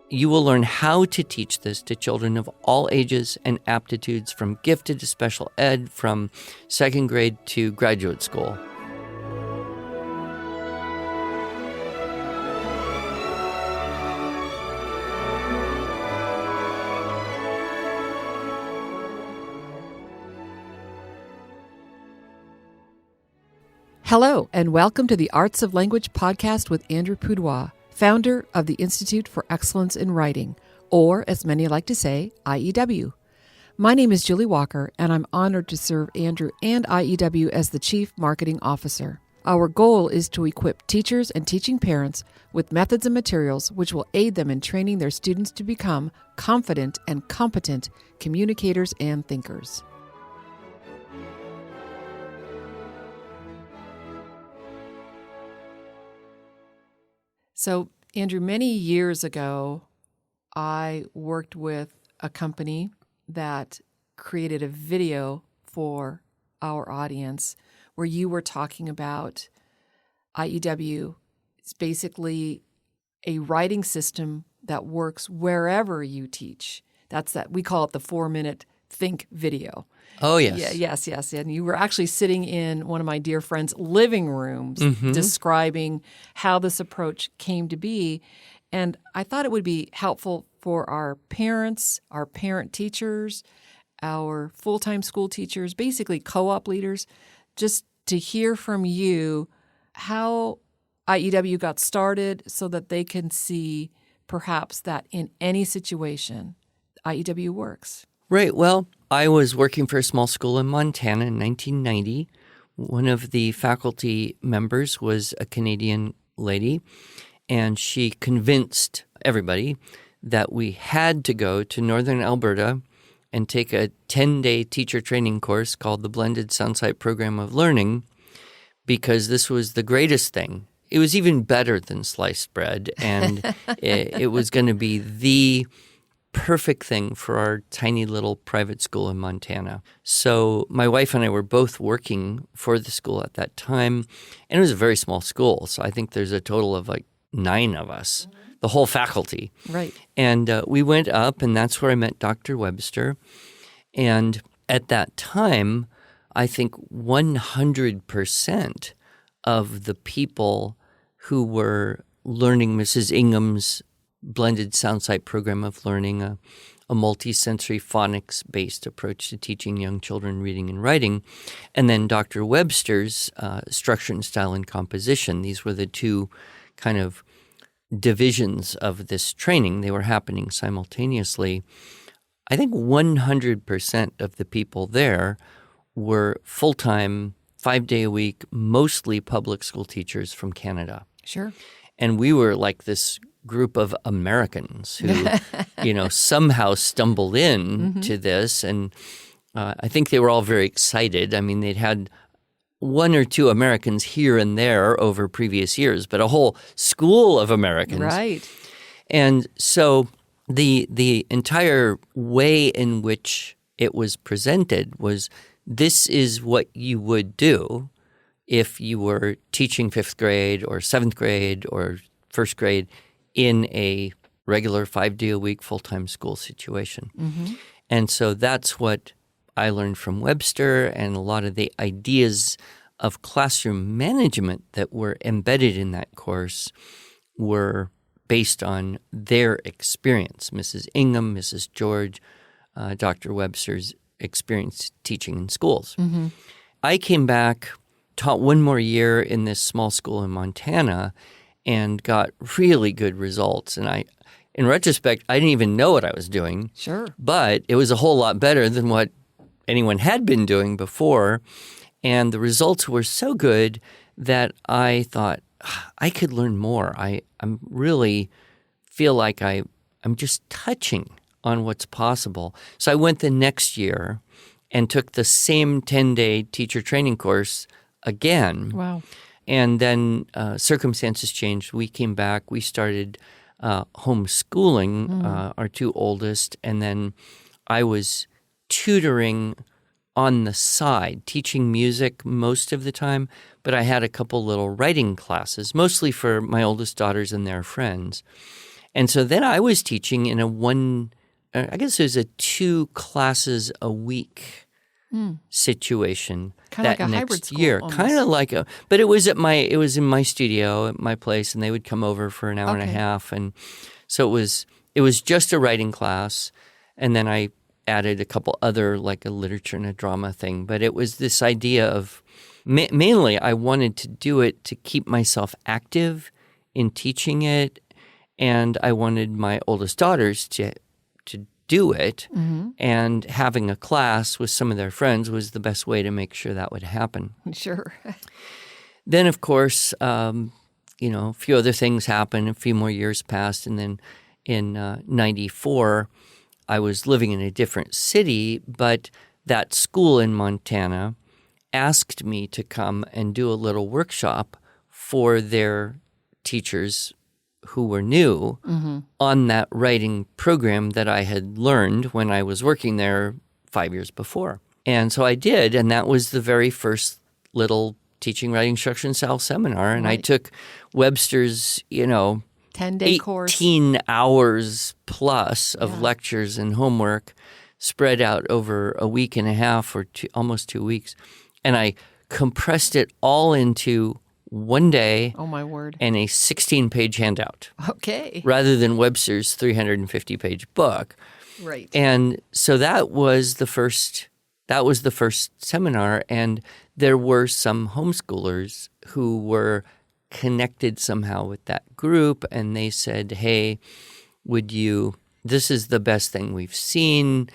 You will learn how to teach this to children of all ages and aptitudes, from gifted to special ed, from second grade to graduate school. Hello, and welcome to the Arts of Language podcast with Andrew Poudois, founder of the Institute for Excellence in Writing, or as many like to say, IEW. My name is Julie Walker, and I'm honored to serve Andrew and IEW as the Chief Marketing Officer. Our goal is to equip teachers and teaching parents with methods and materials which will aid them in training their students to become confident and competent communicators and thinkers. So, Andrew, many years ago, I worked with a company that created a video for our audience where you were talking about IEW. It's basically a writing system that works wherever you teach. We call it the 4-minute think video. Oh, yes. Yeah, yes. And you were actually sitting in one of my dear friend's living rooms describing how this approach came to be. And I thought it would be helpful for our parents, our parent teachers, our full-time school teachers, basically co-op leaders, just to hear from you how IEW got started so that they can see perhaps that in any situation, IEW works. Right. Well, I was working for a small school in Montana in 1990. One of the faculty members was a Canadian lady, and she convinced everybody that we had to go to northern Alberta and take a 10-day teacher training course called the Blended Soundsite Program of Learning, because this was the greatest thing. It was even better than sliced bread, and it was going to be the perfect thing for our tiny little private school in Montana. So my wife and I were both working for the school at that time, and it was a very small school. So I think there's a total of like 9 of us, the whole faculty. Right. And we went up, and that's where I met Dr. Webster. And at that time, I think 100% of the people who were learning Mrs. Ingham's Blended Soundsite Program of Learning, a multi-sensory phonics-based approach to teaching young children reading and writing, and then Dr. Webster's structure and style and composition. These were the two kind of divisions of this training. They were happening simultaneously. I think 100% of the people there were full-time, 5-day-a-week, mostly public school teachers from Canada. Sure. And we were like this group of Americans who, somehow stumbled in to this. And I think they were all very excited. I mean, they'd had 1 or 2 Americans here and there over previous years, but a whole school of Americans. Right. And so the entire way in which it was presented was, this is what you would do if you were teaching 5th grade or 7th grade or 1st grade in a regular 5-day-a-week full-time school situation. And so that's what I learned from Webster, and a lot of the ideas of classroom management that were embedded in that course were based on their experience. Mrs. Ingham, Mrs. George, Dr. Webster's experience teaching in schools. I came back, taught 1 more year in this small school in Montana, and got really good results. And in retrospect, I didn't even know what I was doing. Sure. But it was a whole lot better than what anyone had been doing before. And the results were so good that I thought, I could learn more. I'm really feel like I'm just touching on what's possible. So I went the next year and took the same 10-day teacher training course again. Wow. And then circumstances changed. We came back. We started homeschooling our 2 oldest. And then I was tutoring on the side, teaching music most of the time. But I had a couple little writing classes, mostly for my oldest daughters and their friends. And so then I was teaching in I guess it was a 2 classes a week situation. Kind of like a next hybrid school year. almost. Kind of like but it was in my studio at my place, and they would come over for an hour and a half. And so it was just a writing class, and then I added a couple other, like a literature and a drama thing. But it was this idea of mainly I wanted to do it to keep myself active in teaching it, and I wanted my oldest daughters to do it, and having a class with some of their friends was the best way to make sure that would happen. Sure. Then, of course, a few other things happened. A few more years passed, and then in 94, I was living in a different city, but that school in Montana asked me to come and do a little workshop for their teachers who were new on that writing program that I had learned when I was working there 5 years before. And so I did, and that was the very first little teaching writing structure and style seminar. And I took Webster's, 10-day course. 18 hours plus of lectures and homework spread out over a week and a half or almost 2 weeks. And I compressed it all into one day. Oh, my word. And a 16-page handout. Okay. Rather than Webster's 350-page book. Right. And so that was the first seminar, and there were some homeschoolers who were connected somehow with that group, and they said, hey, this is the best thing we've seen.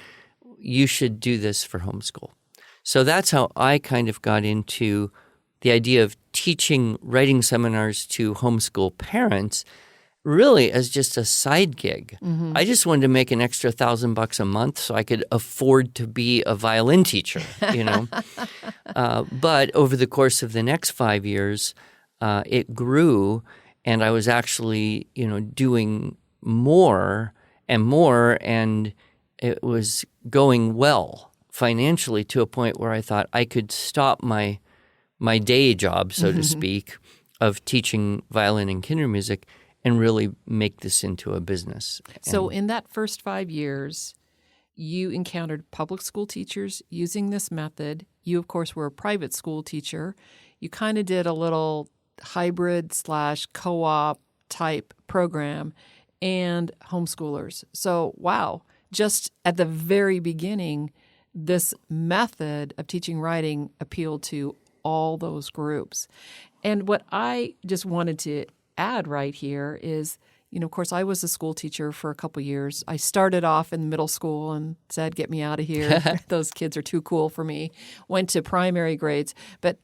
You should do this for homeschool. So that's how I kind of got into the idea of teaching writing seminars to homeschool parents, really as just a side gig. I just wanted to make an extra $1,000 a month so I could afford to be a violin teacher, But over the course of the next 5 years, it grew, and I was actually, doing more and more, and it was going well financially to a point where I thought I could stop my day job, so to speak, of teaching violin and kinder music and really make this into a business. So in that first 5 years, you encountered public school teachers using this method. You, of course, were a private school teacher. You kind of did a little hybrid/co-op type program and homeschoolers. So, wow, just at the very beginning, this method of teaching writing appealed to all those groups. And what I just wanted to add right here is, of course, I was a school teacher for a couple years. I started off in middle school and said, get me out of here. Those kids are too cool for me. Went to primary grades. But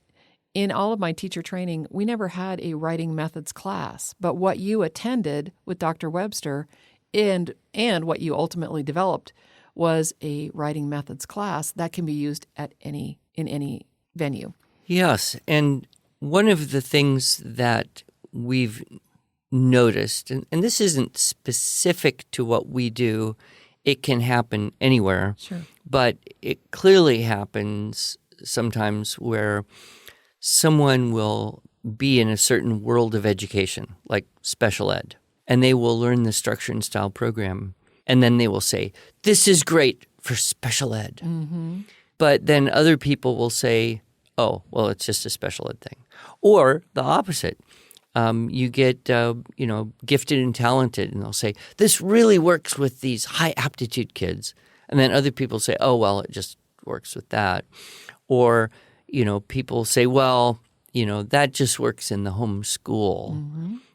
in all of my teacher training, we never had a writing methods class. But what you attended with Dr. Webster and what you ultimately developed was a writing methods class that can be used in any venue. Yes, and one of the things that we've noticed, and this isn't specific to what we do, it can happen anywhere, sure, but it clearly happens sometimes where someone will be in a certain world of education, like special ed, and they will learn the structure and style program, and then they will say, this is great for special ed. But then other people will say, oh, well, it's just a special ed thing. Or the opposite. You get, gifted and talented, and they'll say, this really works with these high aptitude kids. And then other people say, oh, well, it just works with that. Or, people say, well, that just works in the home school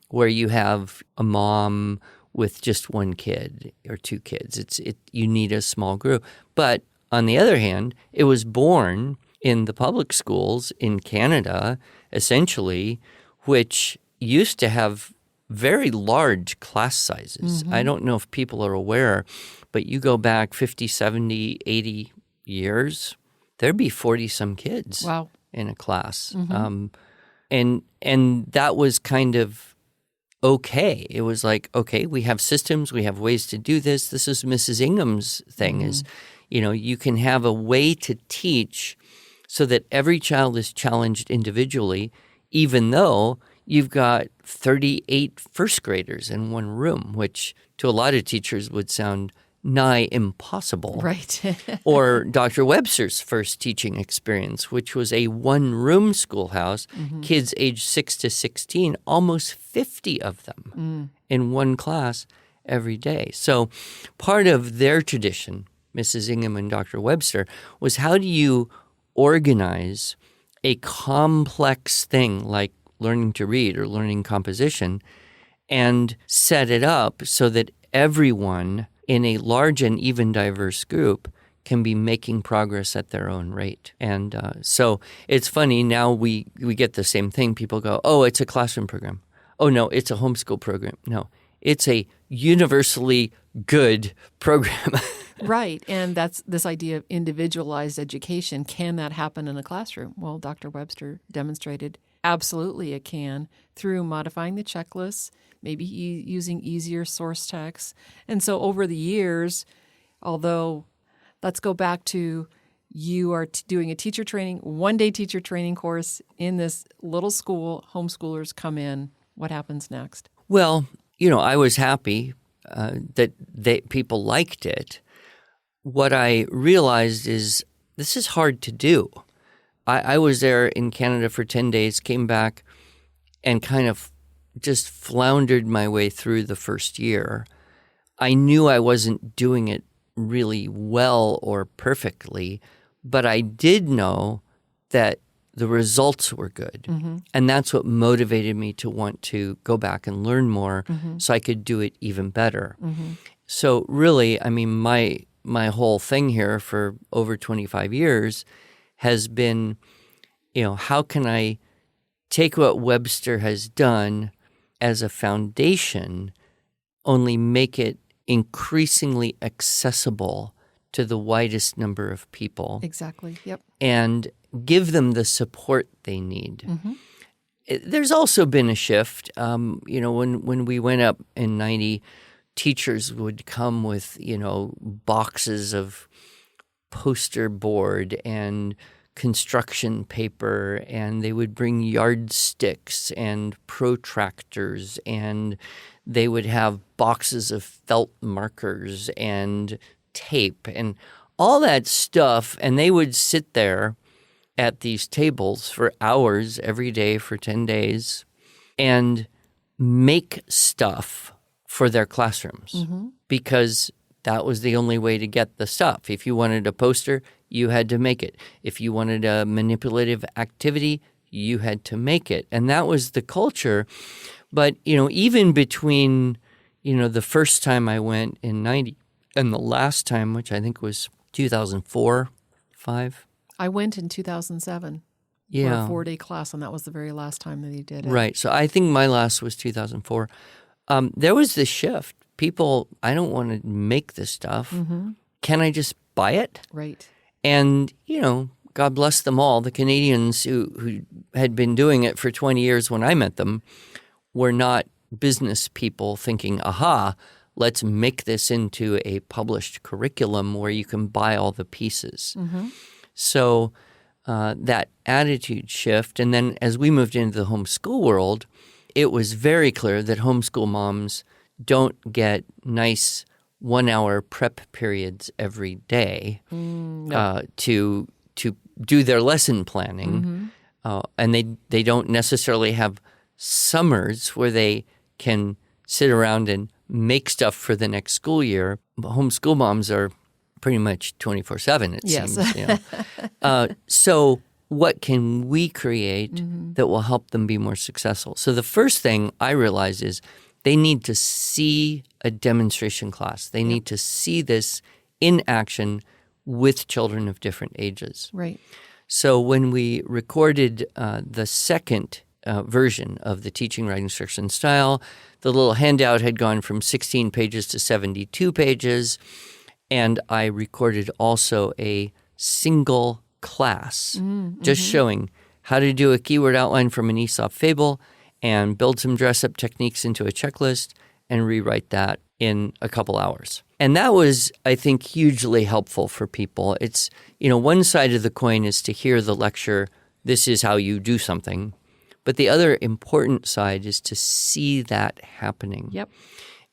where you have a mom with just one kid or two kids. You need a small group. But on the other hand, it was born in the public schools in Canada, essentially, which used to have very large class sizes. I don't know if people are aware, but you go back 50, 70, 80 years, there'd be 40-some kids in a class. And that was kind of okay. It was like, okay, we have systems, we have ways to do this. This is Mrs. Ingham's thing is, you can have a way to teach so that every child is challenged individually, even though you've got 38 first graders in one room, which to a lot of teachers would sound nigh impossible. Right. Or Dr. Webster's first teaching experience, which was a one-room schoolhouse, kids aged 6 to 16, almost 50 of them in one class every day. So part of their tradition, Mrs. Ingham and Dr. Webster, was how do you organize a complex thing like learning to read or learning composition and set it up so that everyone in a large and even diverse group can be making progress at their own rate. And so it's funny, now we get the same thing. People go, oh, it's a classroom program. Oh, no, it's a homeschool program. No, it's a universally good program. Right. And that's this idea of individualized education. Can that happen in a classroom? Well, Dr. Webster demonstrated absolutely it can through modifying the checklists, maybe using easier source texts. And so over the years, although let's go back to you are doing a teacher training, one-day teacher training course in this little school, homeschoolers come in. What happens next? Well, I was happy that people liked it. What I realized is this is hard to do. I was there in Canada for 10 days, came back, and kind of just floundered my way through the first year. I knew I wasn't doing it really well or perfectly, but I did know that the results were good. And that's what motivated me to want to go back and learn more so I could do it even better. So really, I mean, my whole thing here for over 25 years has been, how can I take what Webster has done as a foundation, only make it increasingly accessible to the widest number of people. Exactly. Yep. And give them the support they need. There's also been a shift. When we went up in 90, teachers would come with, boxes of poster board and construction paper, and they would bring yardsticks and protractors, and they would have boxes of felt markers and tape and all that stuff, and they would sit there at these tables for hours every day for 10 days and make stuff for their classrooms because that was the only way to get the stuff. If you wanted a poster, you had to make it. If you wanted a manipulative activity, you had to make it. And that was the culture. But, even between, the first time I went in 90 and the last time, which I think was 2004, 5. I went in 2007 for a 4-day class, and that was the very last time that he did it. Right. So I think my last was 2004. There was this shift. People, I don't want to make this stuff. Can I just buy it? Right. And, God bless them all. The Canadians who had been doing it for 20 years when I met them were not business people thinking, aha, let's make this into a published curriculum where you can buy all the pieces. So that attitude shift. And then as we moved into the homeschool world, it was very clear that homeschool moms don't get nice 1-hour prep periods every day to do their lesson planning. And they don't necessarily have summers where they can sit around and make stuff for the next school year. Homeschool moms are pretty much 24/7, it seems. So what can we create that will help them be more successful? So the first thing I realize is they need to see a demonstration class. They need to see this in action with children of different ages. Right. So when we recorded the second version of the Teaching, Writing, Instruction Style, the little handout had gone from 16 pages to 72 pages, and I recorded also a single class just showing how to do a keyword outline from an Aesop fable and build some dress-up techniques into a checklist and rewrite that in a couple hours. And that was, I think, hugely helpful for people. It's, one side of the coin is to hear the lecture, this is how you do something. But the other important side is to see that happening. Yep.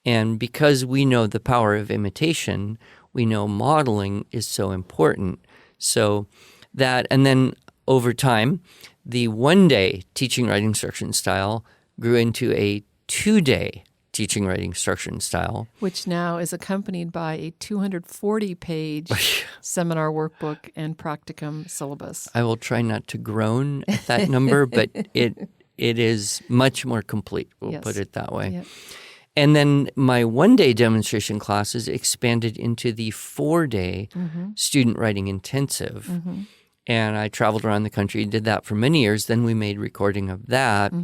And because we know the power of imitation, we know modeling is so important. So that, and then over time, the one-day teaching writing instruction style grew into a 2-day teaching writing instruction style. Which now is accompanied by a 240-page seminar workbook and practicum syllabus. I will try not to groan at that number, but it is much more complete, we'll put it that way. Yep. And then my one-day demonstration classes expanded into the 4-day student writing intensive. And I traveled around the country, did that for many years. Then we made recording of that.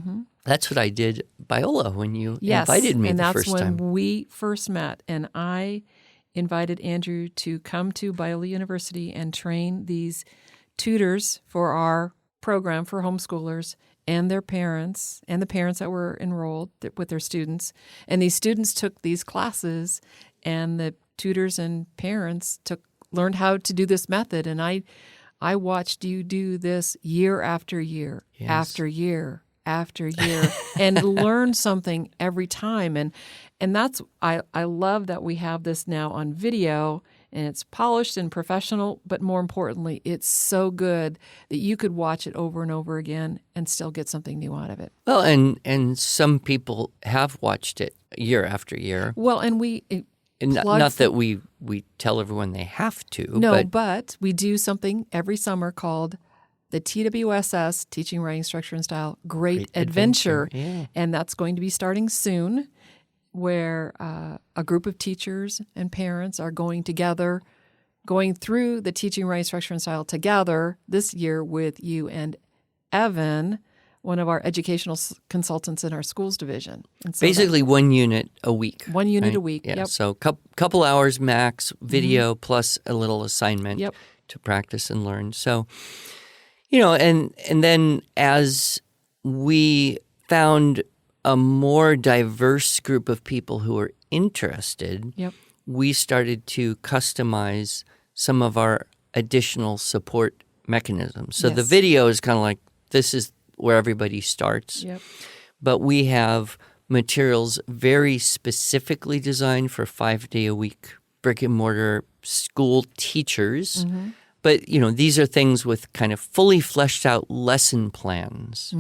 That's what I did Biola when you invited me the first time. And that's when we first met. And I invited Andrew to come to Biola University and train these tutors for our program for homeschoolers and their parents and the parents that were enrolled with their students. And these students took these classes, and the tutors and parents learned how to do this method. And I watched you do this year after year, after year, after year, and learn something every time. And that's I love that we have this now on video, and it's polished and professional, but more importantly, it's so good that you could watch it over and over again and still get something new out of it. Well, and some people have watched it year after year. Well, and not that we tell everyone they have to. No, but we do something every summer called the TWSS, Teaching, Writing, Structure, and Style, Great Adventure. Yeah. And that's going to be starting soon, where a group of teachers and parents are going together, going through the Teaching, Writing, Structure, and Style together this year with you and Evan, one of our educational consultants in our schools division. And so basically 1 unit a week. 1 unit right? a week, Yeah, yep. so couple hours max, video plus a little assignment to practice and learn. So, and then as we found a more diverse group of people who were interested, we started to customize some of our additional support mechanisms. So the video is kind of like, this is where everybody starts. But we have materials very specifically designed for 5-day-a-week brick-and-mortar school teachers. But, these are things with kind of fully fleshed out lesson plans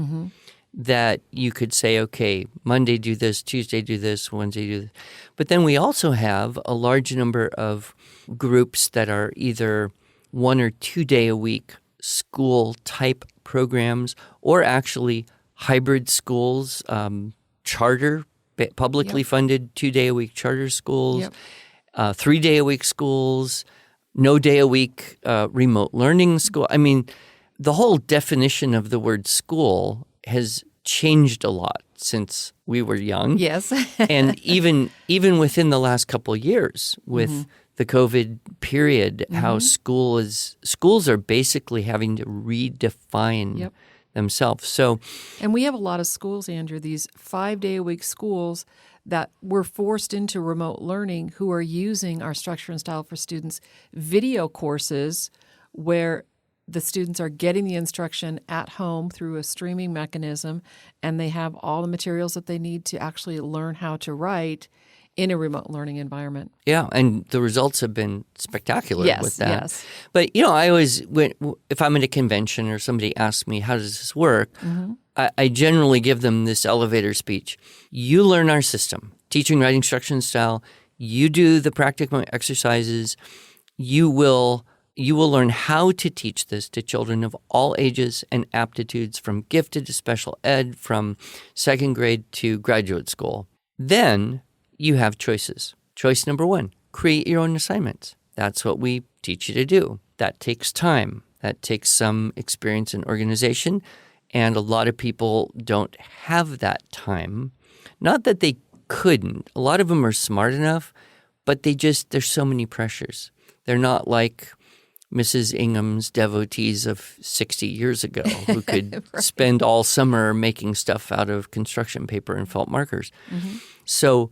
that you could say, okay, Monday do this, Tuesday do this, Wednesday do this. But then we also have a large number of groups that are either 1 or 2 day a week school type programs, or actually hybrid schools, charter, publicly funded 2-day-a-week charter schools, 3-day-a-week schools, no day a week remote learning school. I mean, the whole definition of the word school has changed a lot since we were young. Yes. And even within the last couple of years with the COVID period, how schools are basically having to redefine themselves. So, and we have a lot of schools, Andrew, these 5-day-a-week schools that were forced into remote learning, who are using our Structure and Style for Students video courses where the students are getting the instruction at home through a streaming mechanism, and they have all the materials that they need to actually learn how to write in a remote learning environment. Yeah, and the results have been spectacular with that. Yes. But, I always, if I'm at a convention or somebody asks me, how does this work, I generally give them this elevator speech. You learn our system, teaching, writing, instruction style. You do the practical exercises. You will learn how to teach this to children of all ages and aptitudes, from gifted to special ed, from second grade to graduate school. Then you have choices. Choice number 1, create your own assignments. That's what we teach you to do. That takes time. That takes some experience and organization. And a lot of people don't have that time. Not that they couldn't. A lot of them are smart enough, but there's so many pressures. They're not like Mrs. Ingham's devotees of 60 years ago who could spend all summer making stuff out of construction paper and felt markers. So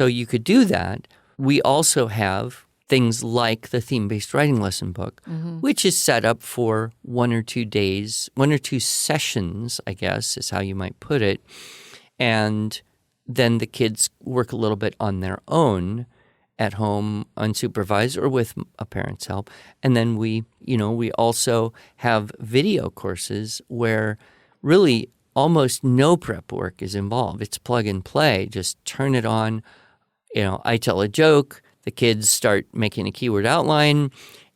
you could do that. We also have things like the theme-based writing lesson book, which is set up for 1 or 2 days, 1 or 2 sessions, I guess is how you might put it. And then the kids work a little bit on their own at home, unsupervised or with a parent's help. And then we also have video courses where really almost no prep work is involved. It's plug and play. Just turn it on. I tell a joke, the kids start making a keyword outline,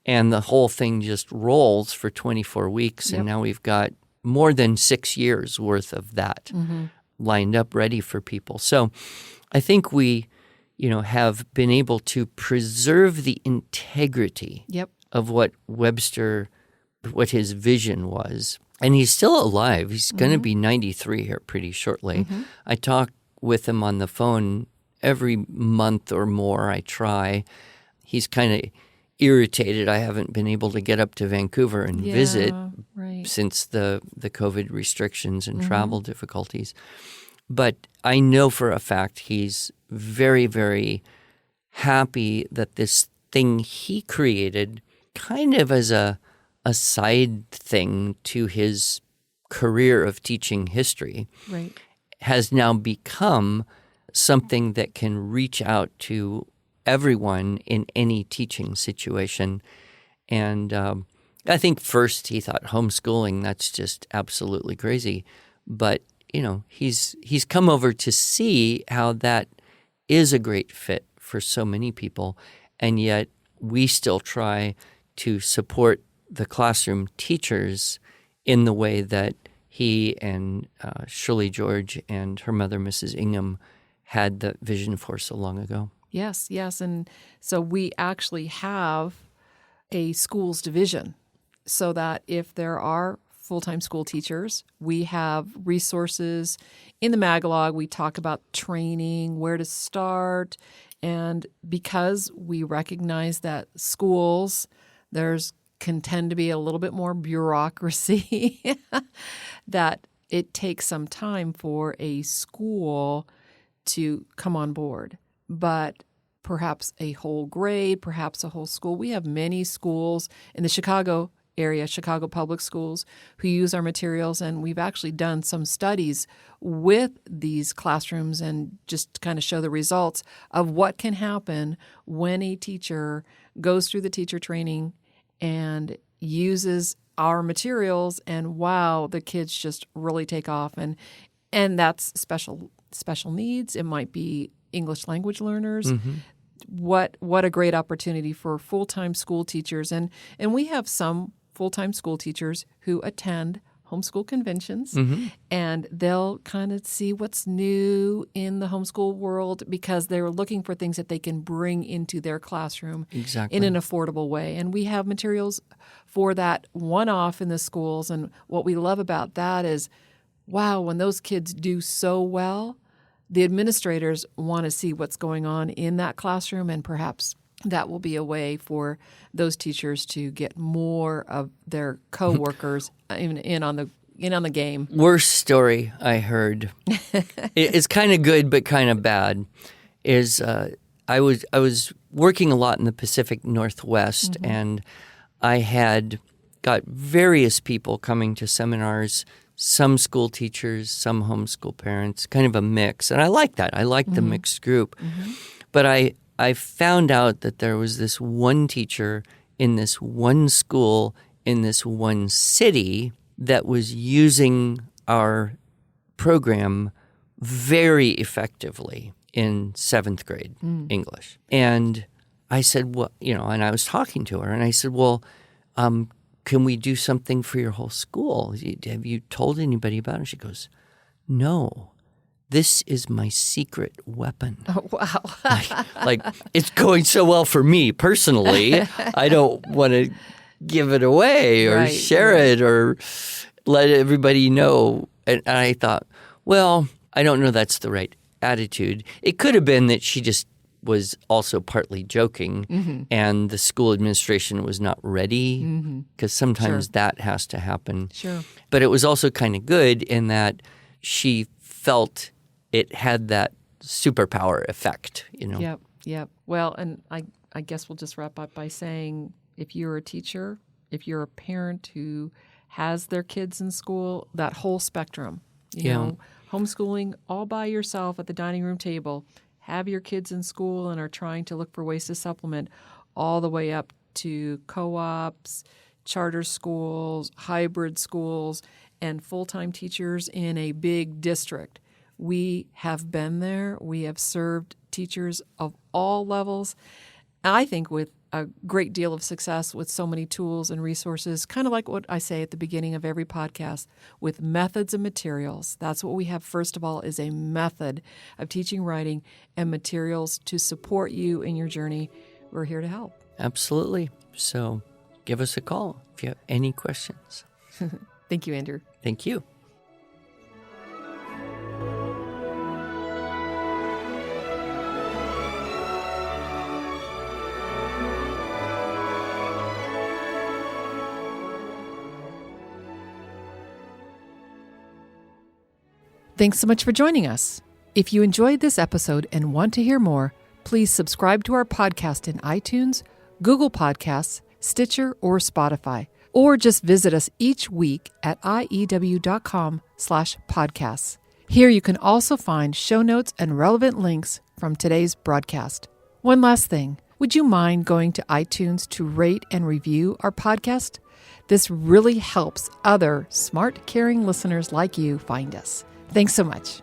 and the whole thing just rolls for 24 weeks. Yep. And now we've got more than 6 years worth of that lined up, ready for people. So I think we have been able to preserve the integrity of what his vision was. And he's still alive. He's going to be 93 here pretty shortly. I talk with him on the phone every month or more. I try. He's kind of irritated I haven't been able to get up to Vancouver and visit since the COVID restrictions and travel difficulties. But I know for a fact he's very, very happy that this thing he created kind of as a side thing to his career of teaching history has now become something that can reach out to everyone in any teaching situation. And I think first he thought homeschooling, that's just absolutely crazy. But he's come over to see how that is a great fit for so many people, and yet we still try to support the classroom teachers in the way that he and Shirley George and her mother, Mrs. Ingham, had the vision for so long ago. Yes. And so we actually have a schools division so that if there are full-time school teachers, we have resources in the Magalog. We talk about training, where to start, and because we recognize that schools, can tend to be a little bit more bureaucracy, that it takes some time for a school to come on board. But perhaps a whole grade, perhaps a whole school. We have many schools in the Chicago area, Chicago Public Schools, who use our materials, and we've actually done some studies with these classrooms and just kind of show the results of what can happen when a teacher goes through the teacher training and uses our materials, and wow, the kids just really take off. And that's special needs. It might be English language learners. What a great opportunity for full-time school teachers. And we have some full-time school teachers who attend homeschool conventions, and they'll kind of see what's new in the homeschool world because they're looking for things that they can bring into their classroom in an affordable way. And we have materials for that one-off in the schools. And what we love about that is, wow, when those kids do so well, the administrators want to see what's going on in that classroom, and perhaps that will be a way for those teachers to get more of their coworkers in on the game. Worst story I heard. It's kind of good but kind of bad. Is I was working a lot in the Pacific Northwest, and I had got various people coming to seminars. Some school teachers, some homeschool parents, kind of a mix. And I like that. I like the mixed group. But I found out that there was this one teacher in this one school in this one city that was using our program very effectively in 7th grade English. And I said, well, and I was talking to her, and I said, well, can we do something for your whole school? Have you told anybody about it? She goes, no, this is my secret weapon. Oh, wow. like, it's going so well for me personally. I don't want to give it away or share it or let everybody know. And I thought, well, I don't know that's the right attitude. It could have been that she just was also partly joking, and the school administration was not ready, because sometimes that has to happen. Sure. But it was also kind of good in that she it had that superpower effect, Yep. Well, and I guess we'll just wrap up by saying if you're a teacher, if you're a parent who has their kids in school, that whole spectrum, you know, homeschooling all by yourself at the dining room table, have your kids in school and are trying to look for ways to supplement, all the way up to co-ops, charter schools, hybrid schools, and full-time teachers in a big district. We have been there. We have served teachers of all levels, I think with a great deal of success with so many tools and resources, kind of like what I say at the beginning of every podcast, with methods and materials. That's what we have, first of all, is a method of teaching writing and materials to support you in your journey. We're here to help. Absolutely. So give us a call if you have any questions. Thank you, Andrew. Thank you. Thanks so much for joining us. If you enjoyed this episode and want to hear more, please subscribe to our podcast in iTunes, Google Podcasts, Stitcher, or Spotify, or just visit us each week at iew.com/podcasts. Here you can also find show notes and relevant links from today's broadcast. One last thing, would you mind going to iTunes to rate and review our podcast? This really helps other smart, caring listeners like you find us. Thanks so much.